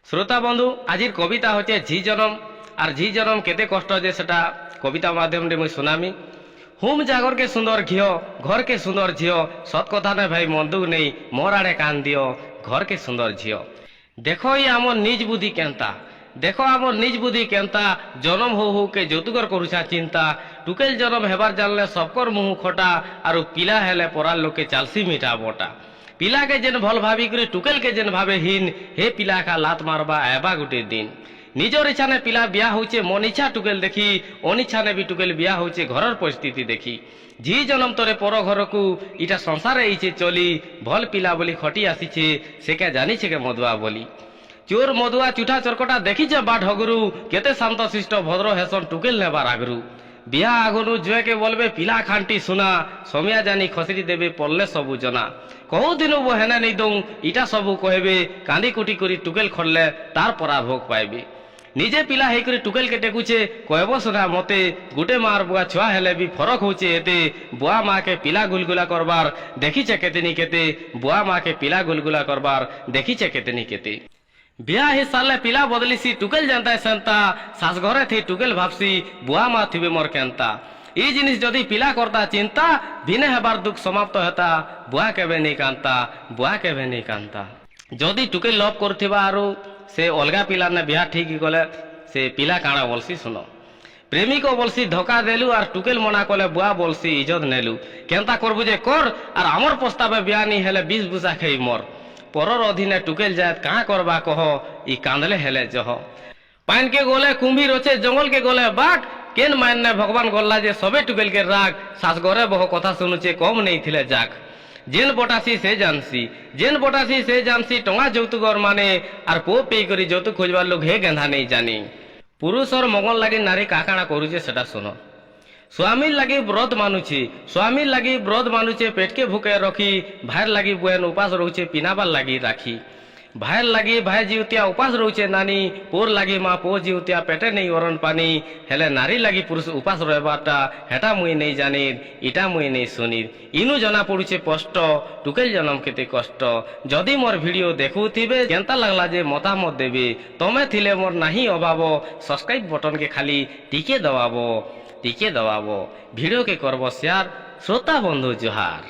শ্রোতা বন্ধু, আজির কবিতা হচ্ছে ঝি জনম। আর ঝি জনম কেতে কষ্ট যে সেটা কবিতা মাধ্যমে মুই শুনামি। হুম জাগরকে সুন্দর ঘিও, ঘরকে সুন্দর ঝিও, সৎ কথা নয় ভাই মন্দুক নেই, মোর আড়ে কান দিও, ঘরকে সুন্দর ঝিও। দেখো ই আমার নিজ বুদ্ধি কেনতা, দেখো আমার নিজ বুদ্ধি কেনতা, জনম হু হুকে যৌতুকর করুছা চিন্তা। টুকেল জনম হেবার জানলে সবকর মুহু খটা, আর পিলা হেলে পড়ার লোকে চালসি মিঠা বটা। পিলাকে যেন ভাল ভাবি করে টুকেলকে যেন ভাবে হীন, হে পিলা খা লাত মারবা এবা গোটে দিন। নিজর ইচ্ছানে পিলা বিয়া হচ্ছে মন ইচ্ছা টুকেল দেখি, অনিচ্ছানে বি টুকেল বিয়া হচ্ছে ঘরের পরিস্থিতি দেখি। ঝি জনম তোরে পর ঘরকু, ইটা সংসারে ইছে চলি, ভল পিলা বলি খটি আসিছে, সেকে জানিছে কে মধুয়া বলি। চোর মধুয়া চুঠা চরকটা দেখিছে বা ঢগরু, কেতে শান্ত শিষ্ট ভদ্র হেসন টুকেল নেবার আগরু। বিয়া আগুনু জুয়েকে বলবে পিলা খানটি শোনা, সমিয়া জানি খসড়ি দেবে পড়লে সবু জনা। কহু দিনু বো হেনে নেই দৌ, ইটা সবু কহেবে, কান্দি কুটি করি টুকেল খরলে তার পরাভোগ পাইবে। নিজে পিলা হেই করে টুকেলকে টেকুছে, কহব শোনা মতে, গুটে মার বুয়া ছুয়া হেলে বি ফরক হচ্ছে এতে। বুয়া মাকে পিলা গুলগুলা করবার দেখিছে কেতেনি কেতে, বুয়া মাকে পিলা গুলগুলা করবার দেখিছে কেতেনি কেতে। বিয়া হি সালে পিলা বদলিছি টুকেল জানতায় সেন্তা, শাস ঘরে থি টুকেল ভাবছি বুয়া মা থিবে মোর কেনতা। এই জিনিস যদি পিলা করতা চিন্তা, দিনে হেবার দুঃখ সমাপ্ত হেতা, বুয়া কেবে নেই কান্তা, বুয়া কেবে নেই কান্তা। যদি টুকেল লভ করুথিবা আরু সে অলগা পিলার নে বিয়া ঠিক গলে, সে পিলা কাଣା বলছি শুনো। প্রেমিক বলছি ধোকা দেলু, আর টুকেল মনা কলে বুয়া বলছি ইজত নেলু। কেনতা করবু যে কর, আর আমার প্রস্তাবে বিয়া নি হেলে 20 বুসা খেই মর। পরর অধীনে টুকেল যায় কাঁ করবা কহ, ই কাঁদলে হেলে জহ। পাইনকে গলে কুম্ভীর আছে, জঙ্গলকে গলে বাঘ, কেন মান্য ভগবান গল্লা যে সবে টুকেলকে রাগ। শ্বাস ঘরে বহ কথা শুনুছে কম নেই থিলে যাক। জেন বটাসি সে জানসি, জেন বটাসি সে জানসি, টঙা যৌতুকর মানে, আর পো পেই করি যৌতুক খোঁজবার লোক হে গেন্ধা নেই জানি। পুরুষর মঙ্গল লাগি নারী কাকাଣା করুছে সেটা শুনো। স্বামীর লাগি ব্রত মানুছি, স্বামীর লাগি ব্রত মানুছে, পেটকে ভুকে রখি, ভাইয়ের লাগি বুয়েন উপাস রହୁছে পিনাবার লাগি রাখি। ভাইয়ের লাগি ভাই জিউতিয়া উপাস রହୁছে নানি, পোর লাগি মা পো জিউতিয়া পেটে নেই অরণ পানি। হেলে নারী লাগি পুরুষ উপাস রহবারটা, হেটা মুই নেই জানির, ইটা মুই নেই শুনির। ইনু জনা পড়ুছে স্পষ্ট, টুকেল জনম কেতে কষ্ট। যদি মোর ভিডিও দেখুথিবে, কেনতা লাগলা যে মতামত দেবে। তমে থিলে মোর নাহি অভাব, সবস্ক্রাইব বটনকে খালি টিকে দবাবো, টিকে দবাবো। ভিডিওকে করব শেয়ার। শ্রোতা বন্ধু জোহার।